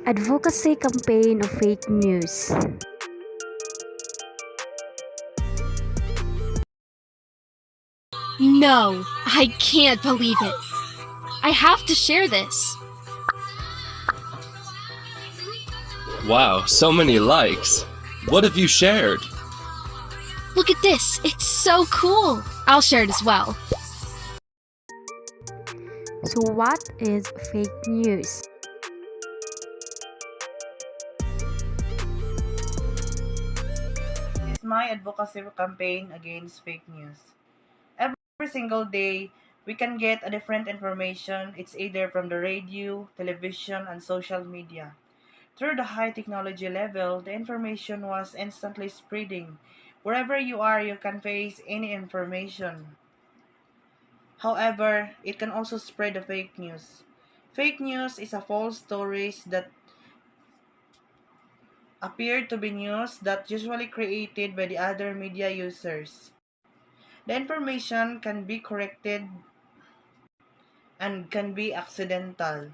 Advocacy campaign of fake news. No, I can't believe it. I have to share this. Wow, so many likes. What have you shared? Look at this. It's so cool. I'll share it as well. So what is fake news? This is my advocacy campaign against fake news. Every single day, we can get a different information. It's either from the radio, television, and social media. Through the high technology level, the information was instantly spreading. Wherever you are, you can face any information. However, it can also spread the fake news. Fake news is a false stories that appear to be news that usually created by the other media users. The information can be corrected and can be accidental,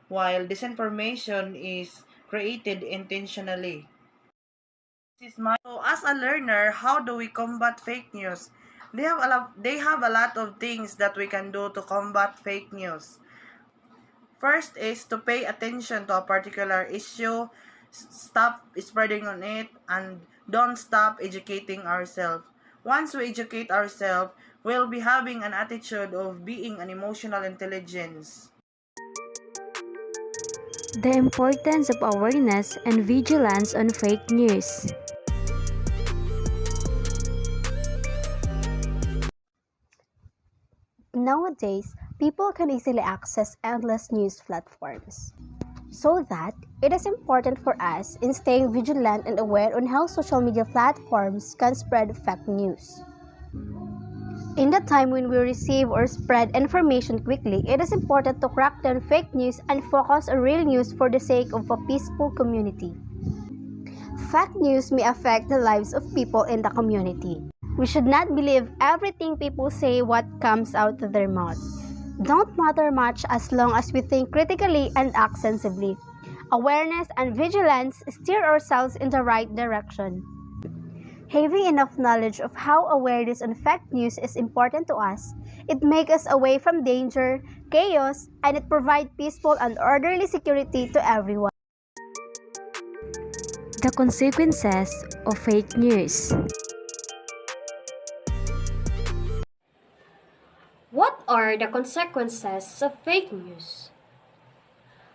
while disinformation is created intentionally. So as a learner, how do we combat fake news? They have a lot of things that we can do to combat fake news. First is to pay attention to a particular issue, stop spreading on it, and don't stop educating ourselves. Once we educate ourselves, we'll be having an attitude of being an emotional intelligence. The importance of awareness and vigilance on fake news. Nowadays, people can easily access endless news platforms. So that it is important for us in staying vigilant and aware on how social media platforms can spread fake news. In the time when we receive or spread information quickly, it is important to crack down fake news and focus on real news for the sake of a peaceful community. Fake news may affect the lives of people in the community. We should not believe everything people say what comes out of their mouth. Don't matter much as long as we think critically and act sensibly. Awareness and vigilance steer ourselves in the right direction. Having enough knowledge of how awareness on fake news is important to us, it makes us away from danger, chaos, and it provides peaceful and orderly security to everyone. The consequences of fake news. What are the consequences of fake news?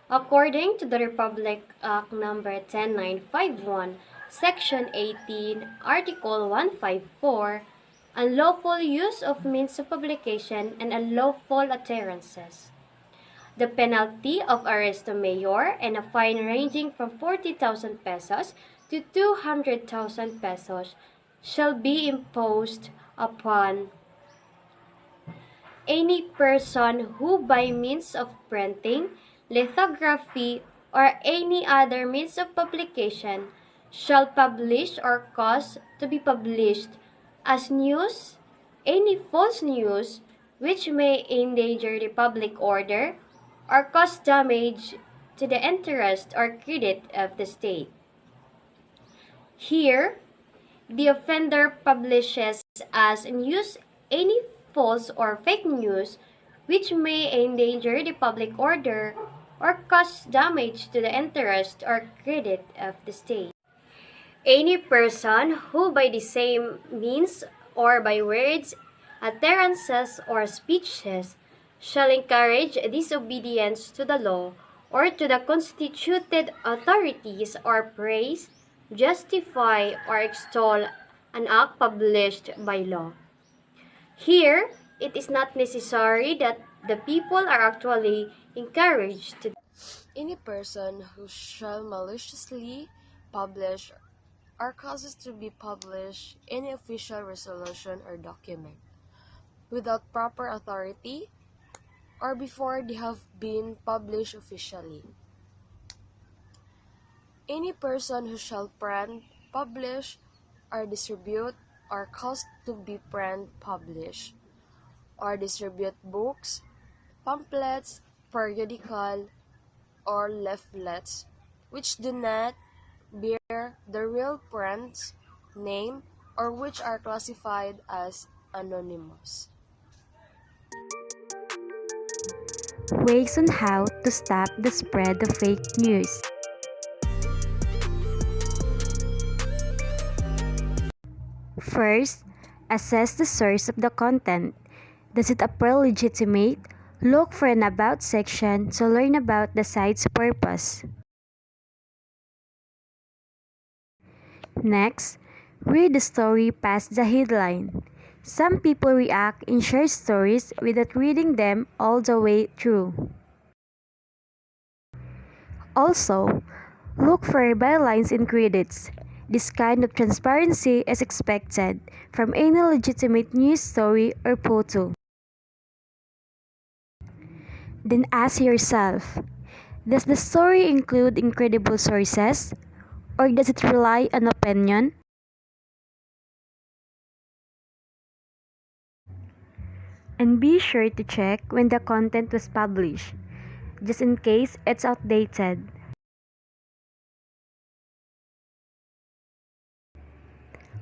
According to the Republic Act No. 10951, Section 18, Article 154, unlawful use of means of publication and unlawful utterances. The penalty of arresto mayor and a fine ranging from 40,000 pesos to 200,000 pesos shall be imposed upon any person who by means of printing, lithography, or any other means of publication shall publish or cause to be published as news any false news which may endanger the public order or cause damage to the interest or credit of the state. Here, the offender publishes as news any false or fake news which may endanger the public order or cause damage to the interest or credit of the state. Any person who by the same means or by words, utterances, or speeches shall encourage disobedience to the law or to the constituted authorities or praise, justify, or extol an act published by law. Here, it is not necessary that the people are actually encouraged to. Any person who shall maliciously publish or causes to be published any official resolution or document without proper authority or before they have been published officially. Any person who shall print, publish, or distribute or cause to be print, publish, or distribute books, pamphlets, periodical, or leaflets which do not bear the real parent's name or which are classified as anonymous. Ways on how to stop the spread of fake news. First, assess the source of the content. Does it appear legitimate? Look for an About section to learn about the site's purpose. Next, read the story past the headline. Some people react and share stories without reading them all the way through. Also, look for bylines and credits. This kind of transparency is expected from any legitimate news story or photo. Then ask yourself, does the story include incredible sources? Or does it rely on opinion? And be sure to check when the content was published, just in case it's outdated.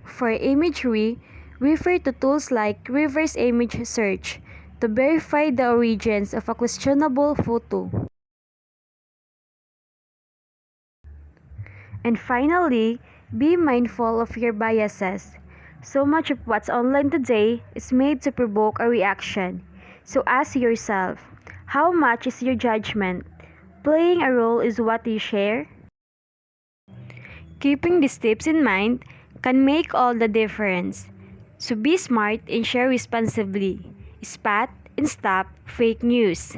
For imagery, refer to tools like reverse image search to verify the origins of a questionable photo. And finally, be mindful of your biases. So much of what's online today is made to provoke a reaction. So ask yourself, how much is your judgment playing a role is what you share? Keeping these tips in mind can make all the difference. So be smart and share responsibly. Spot and stop fake news.